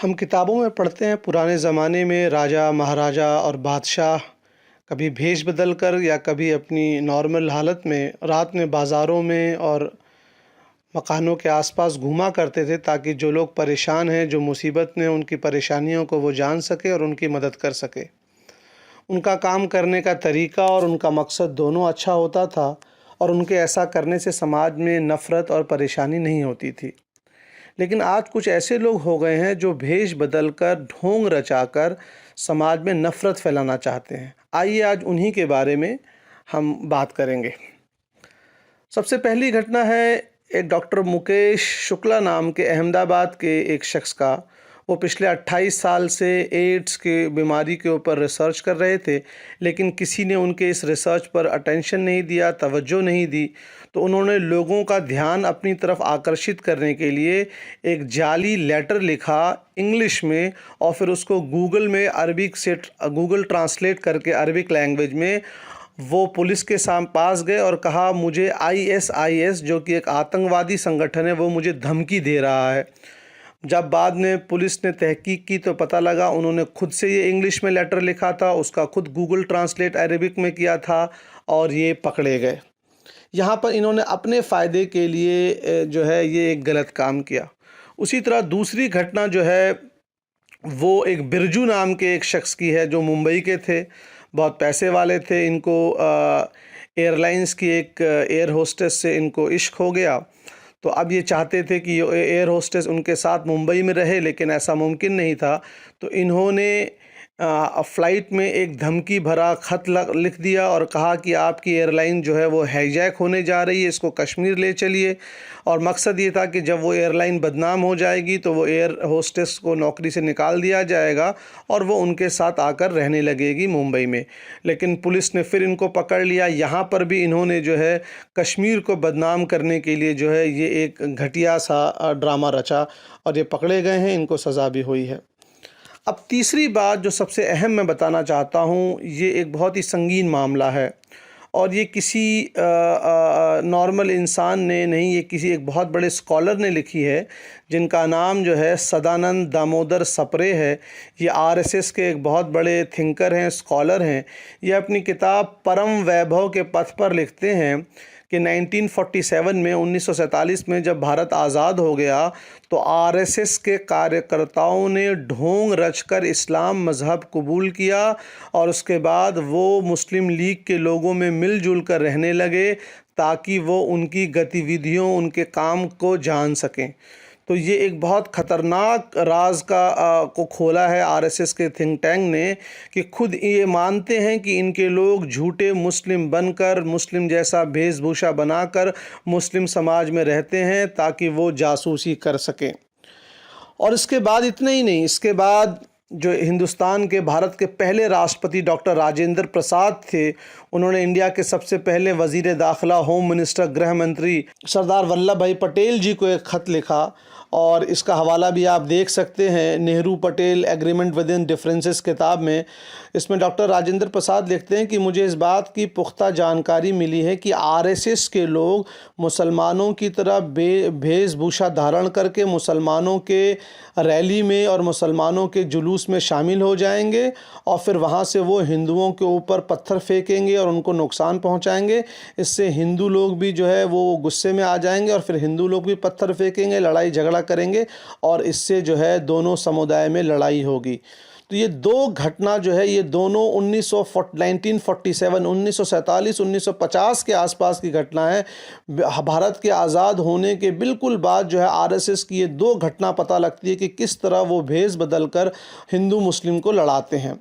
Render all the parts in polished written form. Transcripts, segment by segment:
हम किताबों में पढ़ते हैं पुराने ज़माने में राजा महाराजा और बादशाह कभी भेष बदल कर या कभी अपनी नॉर्मल हालत में रात में बाज़ारों में और मकानों के आसपास घूमा करते थे ताकि जो लोग परेशान हैं, जो मुसीबत में उनकी परेशानियों को वो जान सके और उनकी मदद कर सके। उनका काम करने का तरीका और उनका मकसद दोनों अच्छा होता था और उनके ऐसा करने से समाज में नफ़रत और परेशानी नहीं होती थी। लेकिन आज कुछ ऐसे लोग हो गए हैं जो भेष बदलकर ढोंग रचाकर समाज में नफ़रत फैलाना चाहते हैं। आइए आज उन्हीं के बारे में हम बात करेंगे। सबसे पहली घटना है एक डॉक्टर मुकेश शुक्ला नाम के अहमदाबाद के एक शख्स का। वो पिछले 28 साल से एड्स के बीमारी के ऊपर रिसर्च कर रहे थे, लेकिन किसी ने उनके इस रिसर्च पर अटेंशन नहीं दिया, तवज्जो नहीं दी। तो उन्होंने लोगों का ध्यान अपनी तरफ आकर्षित करने के लिए एक जाली लेटर लिखा इंग्लिश में और फिर उसको गूगल में अरबिक से गूगल ट्रांसलेट करके अरबिक लैंग्वेज में वो पुलिस के पास गए और कहा मुझे ISIS जो कि एक आतंकवादी संगठन है वो मुझे धमकी दे रहा है। जब बाद में पुलिस ने तहकीक की तो पता लगा उन्होंने खुद से ये इंग्लिश में लेटर लिखा था, उसका खुद गूगल ट्रांसलेट अरेबिक में किया था और ये पकड़े गए। यहाँ पर इन्होंने अपने फ़ायदे के लिए जो है ये एक गलत काम किया। उसी तरह दूसरी घटना जो है वो एक बिरजू नाम के एक शख्स की है जो मुंबई के थे, बहुत पैसे वाले थे। इनको एयरलाइंस की एक एयर होस्टेस से इनको इश्क हो गया। तो अब ये चाहते थे कि एयर होस्टेस उनके साथ मुंबई में रहे, लेकिन ऐसा मुमकिन नहीं था। तो इन्होंने फ़्लाइट में एक धमकी भरा ख़त लिख दिया और कहा कि आपकी एयरलाइन जो है वो हाईजैक होने जा रही है, इसको कश्मीर ले चलिए। और मकसद ये था कि जब वो एयरलाइन बदनाम हो जाएगी तो वो एयर होस्टेस को नौकरी से निकाल दिया जाएगा और वो उनके साथ आकर रहने लगेगी मुंबई में। लेकिन पुलिस ने फिर इनको पकड़ लिया। यहाँ पर भी इन्होंने जो है कश्मीर को बदनाम करने के लिए जो है ये एक घटिया सा ड्रामा रचा और ये पकड़े गए हैं, इनको सज़ा भी हुई है। अब तीसरी बात जो सबसे अहम मैं बताना चाहता हूँ, ये एक बहुत ही संगीन मामला है और ये किसी नॉर्मल इंसान ने नहीं, ये किसी एक बहुत बड़े स्कॉलर ने लिखी है जिनका नाम जो है सदानंद दामोदर सप्रे है। ये RSS के एक बहुत बड़े थिंकर हैं, स्कॉलर हैं। ये अपनी किताब परम वैभव के पथ पर लिखते हैं कि 1947 में 1947 में जब भारत आज़ाद हो गया तो RSS के कार्यकर्ताओं ने ढोंग रचकर इस्लाम मज़हब कबूल किया और उसके बाद वो मुस्लिम लीग के लोगों में मिलजुल कर रहने लगे ताकि वो उनकी गतिविधियों, उनके काम को जान सकें। तो ये एक बहुत ख़तरनाक राज को खोला है RSS के थिंक टैंक ने कि खुद ये मानते हैं कि इनके लोग झूठे मुस्लिम बनकर, मुस्लिम जैसा वेशभूषा बनाकर मुस्लिम समाज में रहते हैं ताकि वो जासूसी कर सकें। और इसके बाद इतना ही नहीं, इसके बाद जो हिंदुस्तान के भारत के पहले राष्ट्रपति डॉक्टर राजेंद्र प्रसाद थे, उन्होंने इंडिया के सबसे पहले वज़ीर दाखिला, होम मिनिस्टर, गृह मंत्री सरदार वल्लभ भाई पटेल जी को एक ख़त लिखा और इसका हवाला भी आप देख सकते हैं Nehru Patel agreement with in differences किताब में। इसमें डॉक्टर राजेंद्र प्रसाद लिखते हैं कि मुझे इस बात की पुख्ता जानकारी मिली है कि RSS के लोग मुसलमानों की तरह वेशभूषा धारण करके मुसलमानों के रैली में और मुसलमानों के जुलूस में शामिल हो जाएंगे और फिर वहाँ से वो हिंदुओं के ऊपर पत्थर फेंकेंगे और उनको नुकसान पहुँचाएंगे। इससे हिंदू लोग भी जो है वो गुस्से में आ जाएंगे और फिर हिंदू लोग भी पत्थर फेंकेंगे, लड़ाई झगड़ा करेंगे और इससे जो है दोनों समुदाय में लड़ाई होगी। तो ये दो घटना जो है ये दोनों 1947, 1947, 1950 के आसपास की घटना है। भारत के आज़ाद होने के बिल्कुल बाद जो है RSS की ये दो घटना पता लगती है कि किस तरह वो भेष बदलकर हिंदू मुस्लिम को लड़ाते हैं।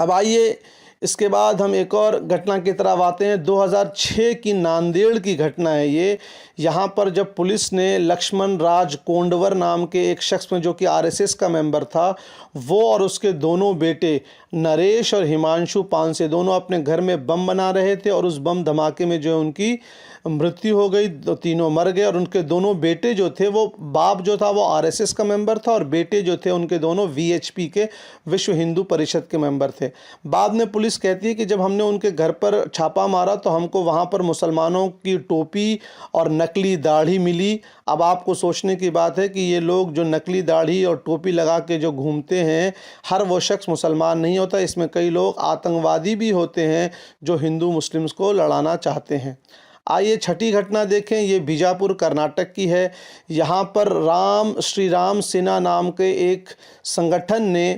अब आइए इसके बाद हम एक और घटना की तरफ आते हैं। 2006 की नांदेड़ की घटना है ये। यहाँ पर जब पुलिस ने लक्ष्मण राज कोंडवर नाम के एक शख्स में जो कि RSS का मेंबर था, वो और उसके दोनों बेटे नरेश और हिमांशु पानसे दोनों अपने घर में बम बना रहे थे और उस बम धमाके में जो है उनकी मृत्यु हो गई, तो तीनों मर गए। और उनके दोनों बेटे जो थे, वो बाप जो था वो RSS का मेंबर था और बेटे जो थे उनके दोनों VHP के विश्व हिंदू परिषद के मेंबर थे। बाद में पुलिस पुलिस कहती है कि जब हमने उनके घर पर छापा मारा तो हमको वहाँ पर मुसलमानों की टोपी और नकली दाढ़ी मिली। अब आपको सोचने की बात है कि ये लोग जो नकली दाढ़ी और टोपी लगा के जो घूमते हैं, हर वो शख्स मुसलमान नहीं होता, इसमें कई लोग आतंकवादी भी होते हैं जो हिंदू मुस्लिम्स को लड़ाना चाहते हैं। आइए छठी घटना देखें। ये बीजापुर कर्नाटक की है। यहाँ पर श्री राम सेना नाम के एक संगठन ने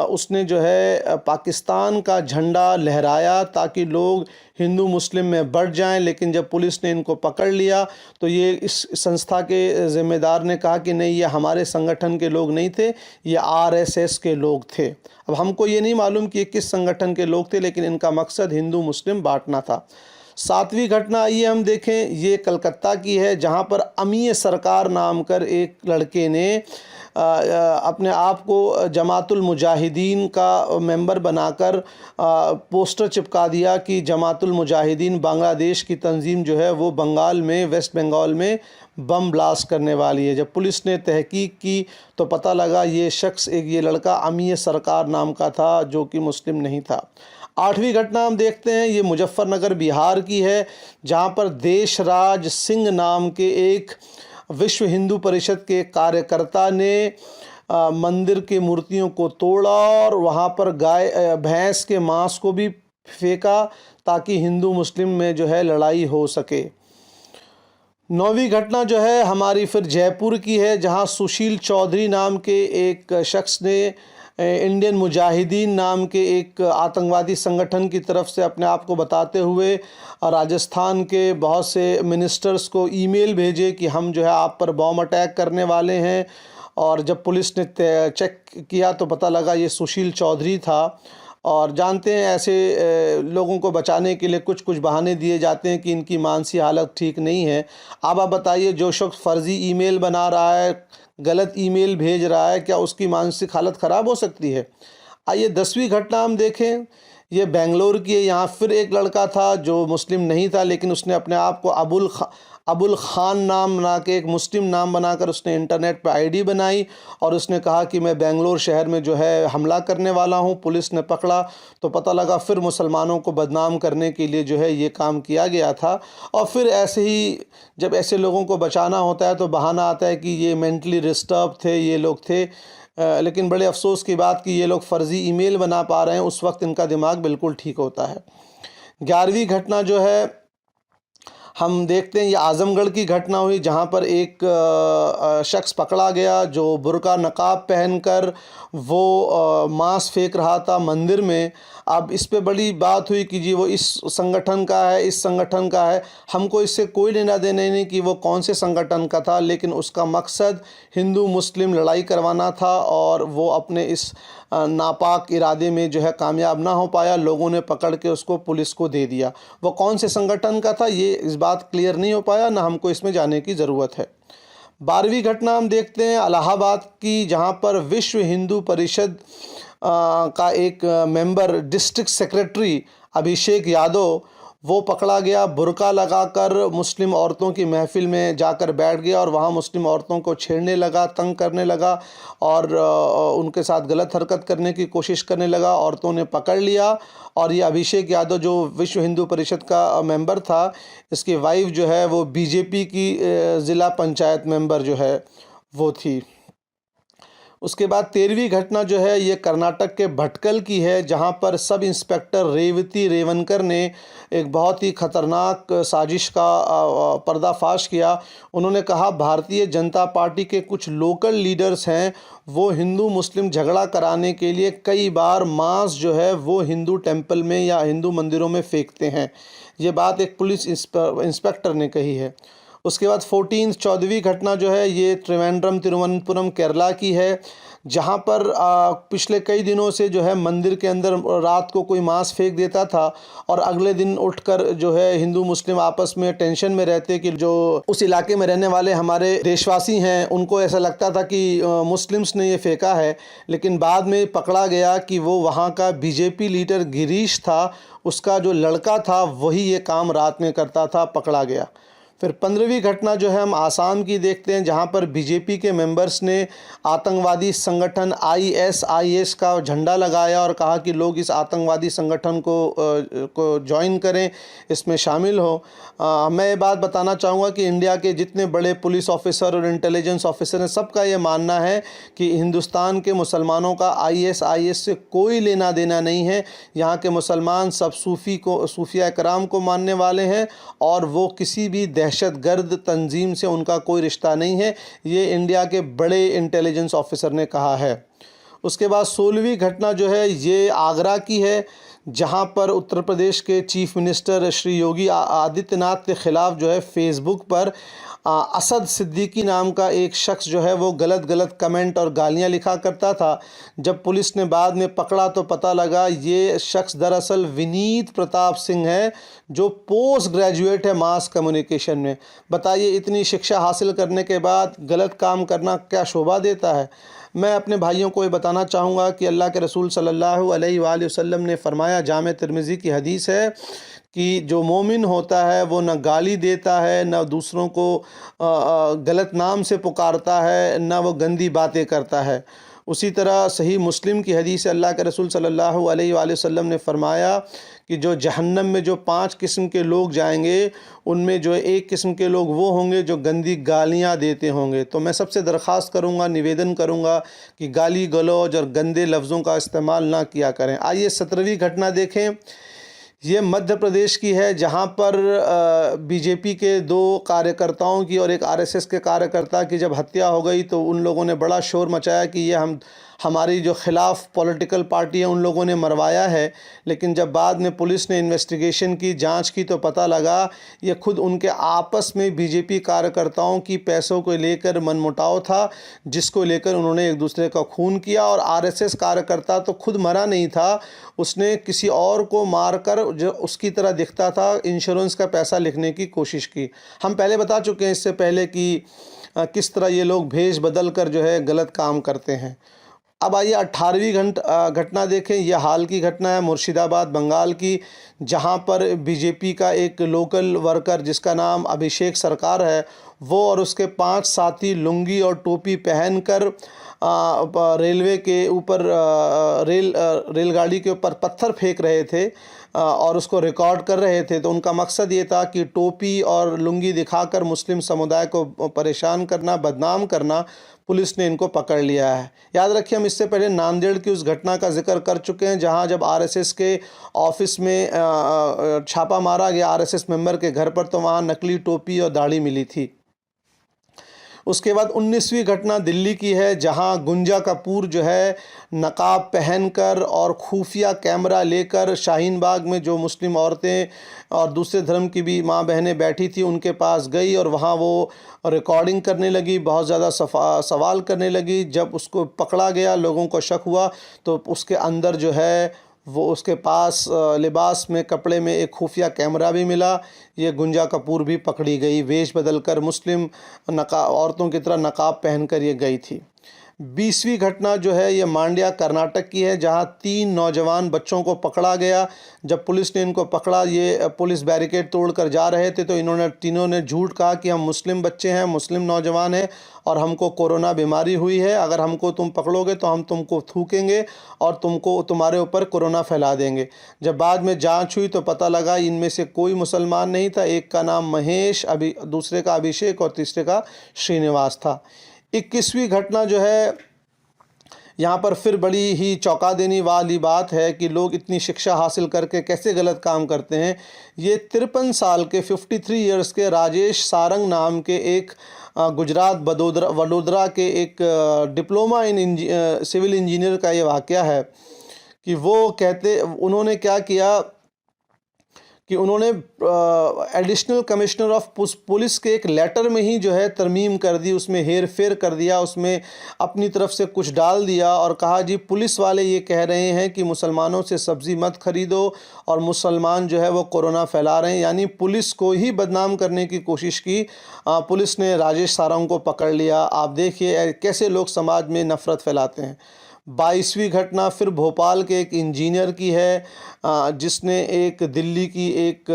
उसने जो है पाकिस्तान का झंडा लहराया ताकि लोग हिंदू मुस्लिम में बढ़ जाएं, लेकिन जब पुलिस ने इनको पकड़ लिया तो ये इस संस्था के ज़िम्मेदार ने कहा कि नहीं, ये हमारे संगठन के लोग नहीं थे, ये आरएसएस के लोग थे। अब हमको ये नहीं मालूम कि ये किस संगठन के लोग थे, लेकिन इनका मकसद हिंदू मुस्लिम बांटना था। सातवीं घटना आइए हम देखें। ये कलकत्ता की है, जहाँ पर अमीय सरकार नाम कर एक लड़के ने अपने आप को जमातुल मुजाहिदीन का मेंबर बनाकर पोस्टर चिपका दिया कि जमातुल मुजाहिदीन बांग्लादेश की तंजीम जो है वो बंगाल में, वेस्ट बंगाल में बम ब्लास्ट करने वाली है। जब पुलिस ने तहकीक की तो पता लगा ये शख्स, ये लड़का अमीय सरकार नाम का था जो कि मुस्लिम नहीं था। आठवीं घटना हम देखते हैं। ये मुजफ्फरनगर बिहार की है, जहाँ पर देशराज सिंह नाम के एक विश्व हिंदू परिषद के कार्यकर्ता ने मंदिर के मूर्तियों को तोड़ा और वहाँ पर भैंस के मांस को भी फेंका ताकि हिंदू मुस्लिम में जो है लड़ाई हो सके। नौवीं घटना जो है हमारी फिर जयपुर की है, जहाँ सुशील चौधरी नाम के एक शख्स ने इंडियन मुजाहिदीन नाम के एक आतंकवादी संगठन की तरफ से अपने आप को बताते हुए राजस्थान के बहुत से मिनिस्टर्स को ईमेल भेजे कि हम जो है आप पर बॉम्ब अटैक करने वाले हैं। और जब पुलिस ने चेक किया तो पता लगा ये सुशील चौधरी था। और जानते हैं ऐसे लोगों को बचाने के लिए कुछ कुछ बहाने दिए जाते हैं कि इनकी मानसिक हालत ठीक नहीं है। अब आप बताइए, जो शख्स फ़र्ज़ी ईमेल बना रहा है, गलत ईमेल भेज रहा है, क्या उसकी मानसिक हालत ख़राब हो सकती है? आइए 10वीं घटना हम देखें। ये बेंगलोर की है। यहाँ फिर एक लड़का था जो मुस्लिम नहीं था, लेकिन उसने अपने आप को अबुल ख़ान नाम बना के एक मुस्लिम नाम बनाकर उसने इंटरनेट पर आईडी बनाई और उसने कहा कि मैं बेंगलोर शहर में जो है हमला करने वाला हूँ। पुलिस ने पकड़ा तो पता लगा फिर मुसलमानों को बदनाम करने के लिए जो है ये काम किया गया था। और फिर ऐसे ही जब ऐसे लोगों को बचाना होता है तो बहाना आता है कि ये मेंटली डिस्टर्ब थे, ये लोग थे। लेकिन बड़े अफसोस की बात कि ये लोग फ़र्ज़ी ईमेल बना पा रहे हैं, उस वक्त इनका दिमाग बिल्कुल ठीक होता है। 11वीं घटना जो है हम देखते हैं, ये आज़मगढ़ की घटना हुई, जहाँ पर एक शख्स पकड़ा गया जो बुर्का नकाब पहनकर वो मांस फेंक रहा था मंदिर में। अब इस पे बड़ी बात हुई कि जी वो इस संगठन का है, इस संगठन का है। हमको इससे कोई लेना देना नहीं कि वो कौन से संगठन का था, लेकिन उसका मकसद हिंदू मुस्लिम लड़ाई करवाना था और वो अपने इस नापाक इरादे में जो है कामयाब ना हो पाया। लोगों ने पकड़ के उसको पुलिस को दे दिया। वो कौन से संगठन का था ये इस बात क्लियर नहीं हो पाया, ना हमको इसमें जाने की ज़रूरत है। 12वीं घटना हम देखते हैं इलाहाबाद की, जहाँ पर विश्व हिंदू परिषद का एक member, district secretary Abhishek Yadav, वो पकड़ा गया। बुर्का लगाकर मुस्लिम औरतों की महफ़िल में जाकर बैठ गया और वहाँ मुस्लिम औरतों को छेड़ने लगा, तंग करने लगा और उनके साथ गलत हरकत करने की कोशिश करने लगा। औरतों ने पकड़ लिया और ये अभिषेक यादव जो विश्व हिंदू परिषद का मेंबर था, इसकी वाइफ जो है वो बीजेपी की ज़िला पंचायत मेंबर जो है वो थी। उसके बाद 13वीं घटना जो है ये कर्नाटक के भटकल की है, जहाँ पर सब इंस्पेक्टर रेवती रेवनकर ने एक बहुत ही ख़तरनाक साजिश का पर्दाफाश किया। उन्होंने कहा भारतीय जनता पार्टी के कुछ लोकल लीडर्स हैं, वो हिंदू मुस्लिम झगड़ा कराने के लिए कई बार मांस जो है वो हिंदू टेंपल में या हिंदू मंदिरों में फेंकते हैं। ये बात एक पुलिस इंस्पेक्टर ने कही है। उसके बाद 14वीं घटना जो है ये त्रिवेंद्रम तिरुवनंतपुरम केरला की है, जहाँ पर पिछले कई दिनों से जो है मंदिर के अंदर रात को कोई मांस फेंक देता था और अगले दिन उठकर जो है हिंदू मुस्लिम आपस में टेंशन में रहते कि जो उस इलाके में रहने वाले हमारे देशवासी हैं उनको ऐसा लगता था कि मुस्लिम्स ने ये फेंका है। लेकिन बाद में पकड़ा गया कि वो वहाँ का बीजेपी लीडर गिरीश था, उसका जो लड़का था वही ये काम रात में करता था, पकड़ा गया। फिर 15वीं घटना जो है हम आसाम की देखते हैं, जहां पर बीजेपी के मेंबर्स ने आतंकवादी संगठन आईएसआईएस का झंडा लगाया और कहा कि लोग इस आतंकवादी संगठन को ज्वाइन करें, इसमें शामिल हो। मैं ये बात बताना चाहूँगा कि इंडिया के जितने बड़े पुलिस ऑफिसर और इंटेलिजेंस ऑफिसर हैं, सबका ये मानना है कि हिंदुस्तान के मुसलमानों का आईएसआईएस से कोई लेना देना नहीं है। यहाँ के मुसलमान सब सूफिया कराम को मानने वाले हैं और वो किसी भी दहशतगर्द तंजीम से उनका कोई रिश्ता नहीं है, ये इंडिया के बड़े इंटेलिजेंस ऑफिसर ने कहा है। उसके बाद 16वीं घटना जो है ये आगरा की है, जहां पर उत्तर प्रदेश के चीफ मिनिस्टर श्री योगी आदित्यनाथ के ख़िलाफ़ जो है फेसबुक पर असद सिद्दीकी नाम का एक शख्स जो है वो गलत कमेंट और गालियां लिखा करता था। जब पुलिस ने बाद में पकड़ा तो पता लगा ये शख्स दरअसल विनीत प्रताप सिंह है, जो पोस्ट ग्रेजुएट है मास कम्युनिकेशन में। बताइए, इतनी शिक्षा हासिल करने के बाद गलत काम करना क्या शोभा देता है। मैं अपने भाइयों को ये बताना चाहूँगा कि अल्लाह के रसूल सल्लल्लाहु अलैहि वसल्लम ने फरमाया, जामे तिर्मिज़ी की हदीस है कि जो मोमिन होता है वो न गाली देता है, न दूसरों को गलत नाम से पुकारता है, न वो गंदी बातें करता है। उसी तरह सही मुस्लिम की हदीस है, अल्लाह के रसूल सल्लल्लाहु अलैहि वसल्लम ने फरमाया कि जो जहन्नम में जो 5 किस्म के लोग जाएंगे, उनमें जो एक किस्म के लोग वो होंगे जो गंदी गालियां देते होंगे। तो मैं सबसे दरख्वास्त करूंगा, निवेदन करूंगा कि गाली गलौज और गंदे लफ्ज़ों का इस्तेमाल ना किया करें। आइए 17वीं घटना देखें। ये मध्य प्रदेश की है, जहां पर बीजेपी के 2 कार्यकर्ताओं की और एक आरएसएस के कार्यकर्ता की जब हत्या हो गई तो उन लोगों ने बड़ा शोर मचाया कि ये हमारी जो ख़िलाफ़ पॉलिटिकल पार्टी है उन लोगों ने मरवाया है। लेकिन जब बाद में पुलिस ने इन्वेस्टिगेशन की, जांच की, तो पता लगा ये खुद उनके आपस में बीजेपी कार्यकर्ताओं की पैसों को लेकर मनमुटाव था, जिसको लेकर उन्होंने एक दूसरे का खून किया। और आरएसएस कार्यकर्ता तो खुद मरा नहीं था, उसने किसी और को मारकर जो उसकी तरह दिखता था इंश्योरेंस का पैसा लिखने की कोशिश की। हम पहले बता चुके हैं इससे पहले कि किस तरह ये लोग भेष बदल कर जो है गलत काम करते हैं। अब आइए 18वीं घटना देखें। यह हाल की घटना है मुर्शिदाबाद बंगाल की, जहां पर बीजेपी का एक लोकल वर्कर जिसका नाम अभिषेक सरकार है, वो और उसके 5 साथी लुंगी और टोपी पहनकर रेलवे के ऊपर रेलगाड़ी के ऊपर पत्थर फेंक रहे थे और उसको रिकॉर्ड कर रहे थे। तो उनका मकसद ये था कि टोपी और लुंगी दिखाकर मुस्लिम समुदाय को परेशान करना, बदनाम करना। पुलिस ने इनको पकड़ लिया है। याद रखिए, हम इससे पहले नांदेड़ की उस घटना का जिक्र कर चुके हैं, जहां जब आरएसएस के ऑफिस में छापा मारा गया आरएसएस मेंबर के घर पर, तो वहां नकली टोपी और दाढ़ी मिली थी। उसके बाद 19वीं घटना दिल्ली की है, जहां गुंजा कपूर जो है नकाब पहनकर और खुफिया कैमरा लेकर शाहीन बाग में जो मुस्लिम औरतें और दूसरे धर्म की भी माँ बहनें बैठी थी उनके पास गई और वहां वो रिकॉर्डिंग करने लगी, बहुत ज़्यादा सवाल करने लगी। जब उसको पकड़ा गया, लोगों को शक हुआ, तो उसके अंदर जो है वो उसके पास लिबास में, कपड़े में एक खुफिया कैमरा भी मिला। ये गुंजा कपूर भी पकड़ी गई, वेश बदलकर मुस्लिम औरतों की तरह नकाब पहनकर ये गई थी। 20वीं घटना जो है ये मांड्या कर्नाटक की है, जहां 3 नौजवान बच्चों को पकड़ा गया। जब पुलिस ने इनको पकड़ा, ये पुलिस बैरिकेड तोड़कर जा रहे थे, तो तीनों ने झूठ कहा कि हम मुस्लिम बच्चे हैं, मुस्लिम नौजवान हैं और हमको कोरोना बीमारी हुई है, अगर हमको तुम पकड़ोगे तो हम तुमको थूकेंगे और तुम्हारे ऊपर कोरोना फैला देंगे। जब बाद में जांच हुई तो पता लगा इनमें से कोई मुसलमान नहीं था। एक का नाम महेश, दूसरे का अभिषेक और तीसरे का श्रीनिवास था। 21वीं घटना जो है, यहाँ पर फिर बड़ी ही चौंका देने वाली बात है कि लोग इतनी शिक्षा हासिल करके कैसे गलत काम करते हैं। ये 53 साल के 53 इयर्स के राजेश सारंग नाम के एक गुजरात वडोदरा के एक डिप्लोमा इन सिविल इंजीनियर का ये वाक़या है कि उन्होंने क्या किया कि उन्होंने एडिशनल कमिश्नर ऑफ पुलिस के एक लेटर में ही जो है तरमीम कर दी, उसमें हेर फेर कर दिया, उसमें अपनी तरफ से कुछ डाल दिया और कहा जी पुलिस वाले ये कह रहे हैं कि मुसलमानों से सब्ज़ी मत खरीदो और मुसलमान जो है वो कोरोना फैला रहे हैं। यानी पुलिस को ही बदनाम करने की कोशिश की। पुलिस ने राजेश सारंग को पकड़ लिया। आप देखिए कैसे लोग समाज में नफ़रत फैलाते हैं। 22वीं घटना फिर भोपाल के एक इंजीनियर की है, जिसने एक दिल्ली की एक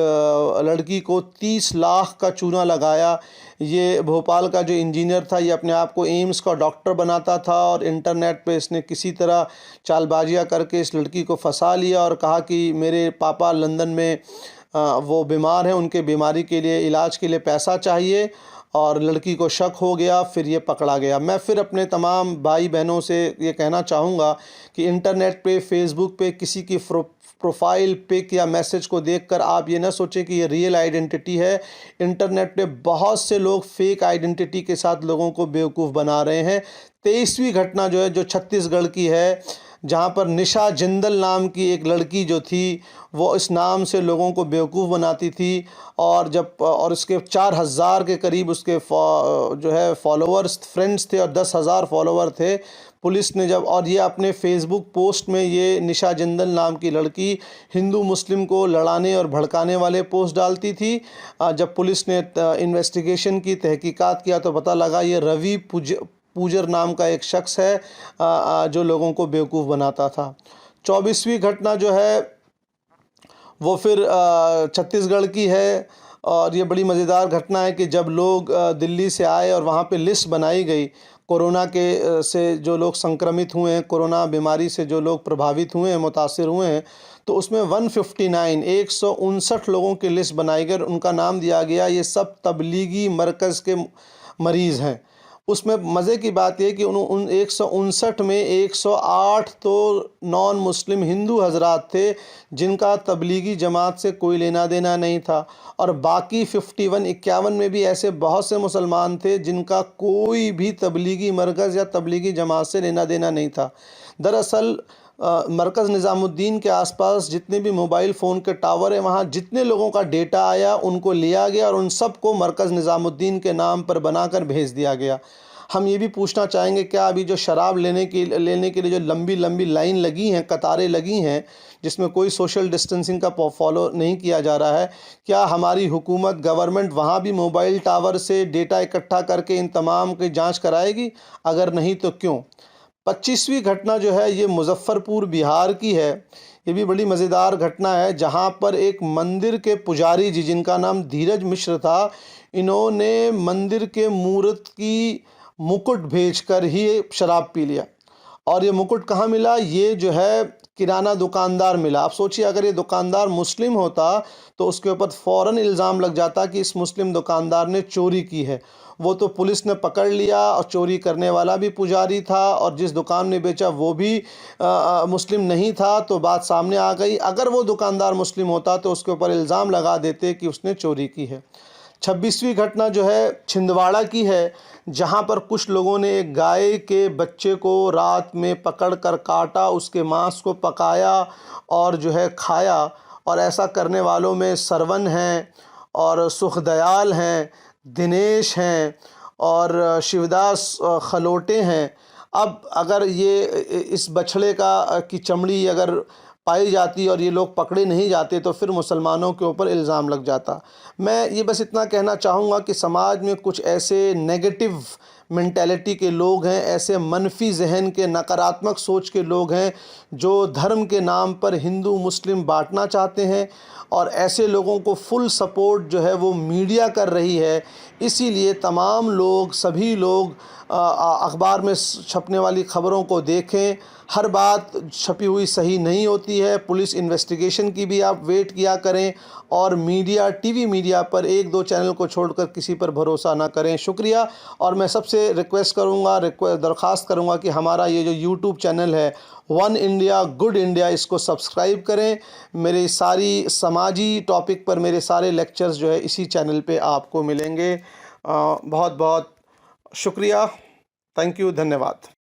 लड़की को 30 लाख का चूना लगाया। ये भोपाल का जो इंजीनियर था, ये अपने आप को एम्स का डॉक्टर बनाता था और इंटरनेट पे इसने किसी तरह चालबाजियाँ करके इस लड़की को फंसा लिया और कहा कि मेरे पापा लंदन में वो बीमार हैं, उनके बीमारी के लिए इलाज के लिए पैसा चाहिए, और लड़की को शक हो गया, फिर ये पकड़ा गया। मैं फिर अपने तमाम भाई बहनों से ये कहना चाहूँगा कि इंटरनेट पे, फेसबुक पे किसी की प्रोफाइल पिक या मैसेज को देखकर आप ये ना सोचें कि ये रियल आइडेंटिटी है। इंटरनेट पे बहुत से लोग फेक आइडेंटिटी के साथ लोगों को बेवकूफ़ बना रहे हैं। 23वीं घटना जो है, जो छत्तीसगढ़ की है, जहाँ पर निशा जिंदल नाम की एक लड़की जो थी, वो इस नाम से लोगों को बेवकूफ़ बनाती थी, और इसके 4000 के करीब उसके जो है फॉलोअर्स, फ्रेंड्स थे, और 10,000 फॉलोअर थे। पुलिस ने जब, और ये अपने फेसबुक पोस्ट में, ये निशा जिंदल नाम की लड़की हिंदू मुस्लिम को लड़ाने और भड़काने वाले पोस्ट डालती थी। जब पुलिस ने इन्वेस्टिगेशन की, तहकीकात किया, तो पता लगा ये रवि पूजर नाम का एक शख्स है जो लोगों को बेवकूफ़ बनाता था। 24वीं घटना जो है वो फिर छत्तीसगढ़ की है, और ये बड़ी मज़ेदार घटना है कि जब लोग दिल्ली से आए और वहाँ पे लिस्ट बनाई गई कोरोना के से जो लोग संक्रमित हुए हैं, कोरोना बीमारी से जो लोग प्रभावित हुए हैं, मुतासिर हुए हैं, तो उसमें 159 लोगों की लिस्ट बनाई गई और उनका नाम दिया गया ये सब तबलीगी मरकज़ के मरीज़ हैं। उसमें मज़े की बात यह कि उन 159 में 108 तो नॉन मुस्लिम हिंदू हजरात थे, जिनका तबलीगी जमात से कोई लेना देना नहीं था, और बाकी 51 में भी ऐसे बहुत से मुसलमान थे जिनका कोई भी तबलीगी मरकज़ या तबलीगी जमात से लेना देना नहीं था। दरअसल मरकज़ निज़ामुद्दीन के आसपास जितने भी मोबाइल फ़ोन के टावर हैं, वहाँ जितने लोगों का डेटा आया उनको लिया गया और उन सब को मरकज़ निज़ामुद्दीन के नाम पर बनाकर भेज दिया गया। हम ये भी पूछना चाहेंगे, क्या अभी जो शराब लेने के लिए जो लंबी लंबी लाइन लगी हैं, कतारें लगी हैं, जिसमें कोई सोशल डिस्टेंसिंग का फॉलो नहीं किया जा रहा है, क्या हमारी हुकूमत, गवर्नमेंट वहाँ भी मोबाइल टावर से डेटा इकट्ठा करके इन तमाम की जाँच कराएगी? अगर नहीं तो क्यों? 25वीं घटना जो है, ये मुज़फ़्फ़रपुर बिहार की है। ये भी बड़ी मज़ेदार घटना है, जहाँ पर एक मंदिर के पुजारी जी, जिनका नाम धीरज मिश्र था, इन्होंने मंदिर के मूर्त की मुकुट बेचकर ही शराब पी लिया। और ये मुकुट कहाँ मिला? ये जो है किराना दुकानदार मिला। आप सोचिए, अगर ये दुकानदार मुस्लिम होता तो उसके ऊपर फ़ौरन इल्ज़ाम लग जाता कि इस मुस्लिम दुकानदार ने चोरी की है। वो तो पुलिस ने पकड़ लिया, और चोरी करने वाला भी पुजारी था और जिस दुकान में बेचा वो भी मुस्लिम नहीं था, तो बात सामने आ गई। अगर वो दुकानदार मुस्लिम होता तो उसके ऊपर इल्ज़ाम लगा देते कि उसने चोरी की है। 26वीं घटना जो है छिंदवाड़ा की है, जहाँ पर कुछ लोगों ने एक गाय के बच्चे को रात में पकड़कर काटा, उसके मांस को पकाया और जो है खाया। और ऐसा करने वालों में सरवन हैं, और सुखदयाल हैं, दिनेश हैं, और शिवदास खलोटे हैं। अब अगर ये इस बछड़े की चमड़ी अगर पाई जाती और ये लोग पकड़े नहीं जाते, तो फिर मुसलमानों के ऊपर इल्ज़ाम लग जाता। मैं ये बस इतना कहना चाहूँगा कि समाज में कुछ ऐसे नेगेटिव मेंटालिटी के लोग हैं, ऐसे मनफी जहन के, नकारात्मक सोच के लोग हैं, जो धर्म के नाम पर हिंदू मुस्लिम बांटना चाहते हैं, और ऐसे लोगों को फुल सपोर्ट जो है वो मीडिया कर रही है। इसीलिए तमाम लोग, सभी लोग अखबार में छपने वाली ख़बरों को देखें। हर बात छपी हुई सही नहीं होती है। पुलिस इन्वेस्टिगेशन की भी आप वेट किया करें, और मीडिया, टीवी मीडिया पर 1-2 चैनल को छोड़कर किसी पर भरोसा ना करें। शुक्रिया। और मैं सबसे दरख्वास्त करूँगा कि हमारा ये जो यूट्यूब चैनल है, वन इंडिया गुड इंडिया, इसको सब्सक्राइब करें। मेरी सारी समाजी टॉपिक पर मेरे सारे लेक्चर्स जो है इसी चैनल पे आपको मिलेंगे। बहुत बहुत शुक्रिया। थैंक यू, धन्यवाद।